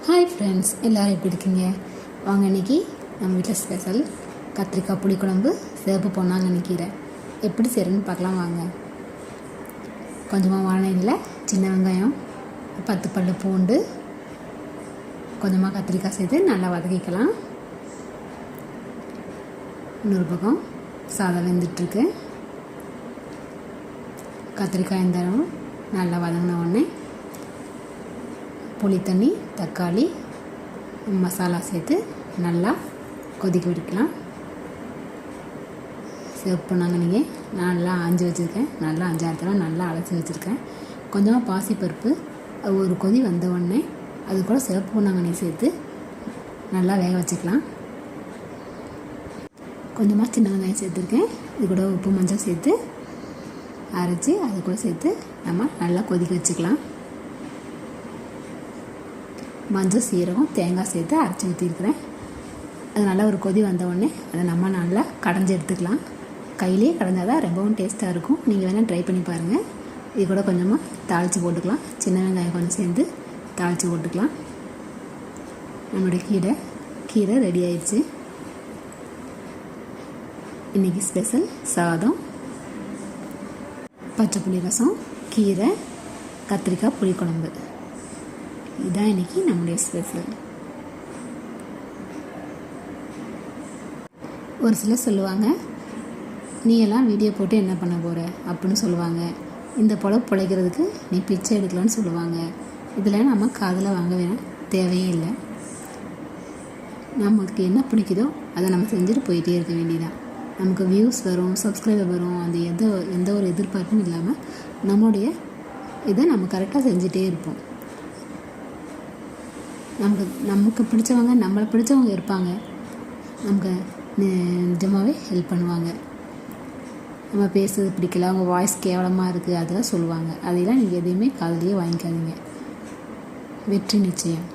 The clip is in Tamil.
ஹாய் ஃப்ரெண்ட்ஸ், எல்லோரும் எப்படி இருக்கீங்க? வாங்க, இன்றைக்கி நம்ம வீட்டில் ஸ்பெஷல் கத்திரிக்காய் புளிக்குழம்பு சிவப்பு பொன்னாங்கண்ணி கீரை எப்படி செய்கிறேன்னு பார்க்கலாம். வாங்க. கொஞ்சமாக வானலியில் சின்ன வெங்காயம், 10 பல்லு பூண்டு, கொஞ்சமாக கத்திரிக்காய் சேர்த்து நல்லா வதக்கிக்கலாம். இன்னொரு பக்கம் சாதம் வெந்துட்டுருக்கு. கத்திரிக்காய் இந்த நல்லா வதங்கின உடனே புளி தண்ணி, தக்காளி, மசாலா சேர்த்து நல்லா கொதிக்க விட்டுக்கலாம். சிவப்பு பொன்னாங்கண்ணியை நல்லா ஆஞ்சி வச்சுருக்கேன். நல்லா 5-6 தடவை நல்லா அலசி வச்சுருக்கேன். கொஞ்சமாக பாசிப்பருப்பு ஒரு கொதி வந்த உடனே அது கூட சிவப்பு பொன்னாங்கண்ணியை சேர்த்து நல்லா வேக வச்சுக்கலாம். கொஞ்சமாக சின்ன வெங்காயம் சேர்த்துருக்கேன். இது கூட உப்பு, மஞ்சள் சேர்த்து அரைச்சி அது கூட சேர்த்து நம்ம நல்லா கொதிக்க வச்சுக்கலாம். மஞ்சள், சீரகம், தேங்காய் சேர்த்து அரைச்சி ஊற்றிருக்கிறேன். அது நல்லா ஒரு கொதி வந்த உடனே அதை நம்ம நல்லா கடைஞ்சி எடுத்துக்கலாம். கையிலே கடைஞ்சால் தான் ரொம்பவும் டேஸ்ட்டாக இருக்கும். நீங்கள் வேணால் ட்ரை பண்ணி பாருங்கள். இது கூட கொஞ்சமாக தாளித்து போட்டுக்கலாம். சின்ன வெங்காயம் கொஞ்சம் சேர்ந்து தாளித்து போட்டுக்கலாம். நம்மளுடைய கீரை ரெடி ஆயிடுச்சு. இன்றைக்கி ஸ்பெஷல் சாதம், பச்சை புளி ரசம், கீரை, கத்திரிக்காய் புளிக்குழம்பு. இதுதான் இன்றைக்கி நம்முடைய ஸ்பெஷல். ஒரு சிலர் சொல்லுவாங்க, நீ எல்லாம் வீடியோ போட்டு என்ன பண்ண போகிற அப்படின்னு சொல்லுவாங்க. இந்த பொழப்பு பிழைக்கிறதுக்கு நீ பிச்சை எடுக்கலான்னு சொல்லுவாங்க. இதில் நம்ம காதில் வாங்க வேணாம், தேவையே இல்லை. நமக்கு என்ன பிடிக்குதோ அதை நம்ம செஞ்சுட்டு போயிட்டே இருக்க வேண்டியதான். நமக்கு வியூஸ் வரும், சப்ஸ்கிரைபர் வரும், அந்த எந்த ஒரு எதிர்பார்ப்பும் இல்லாமல் நம்மளுடைய இதை நம்ம கரெக்டாக செஞ்சுட்டே இருப்போம். நமக்கு பிடிச்சவங்க, நம்மளை பிடிச்சவங்க இருப்பாங்க. நமக்கு நிஜமாகவே ஹெல்ப் பண்ணுவாங்க. நம்ம பேசுறது பிடிக்கல, அவங்க வாய்ஸ் கேவலமாக இருக்குது, அதெல்லாம் சொல்லுவாங்க. அதையெல்லாம் நீங்கள் எதையுமே காதுலேயே வாங்கிக்காதீங்க. வெற்றி நிச்சயம்.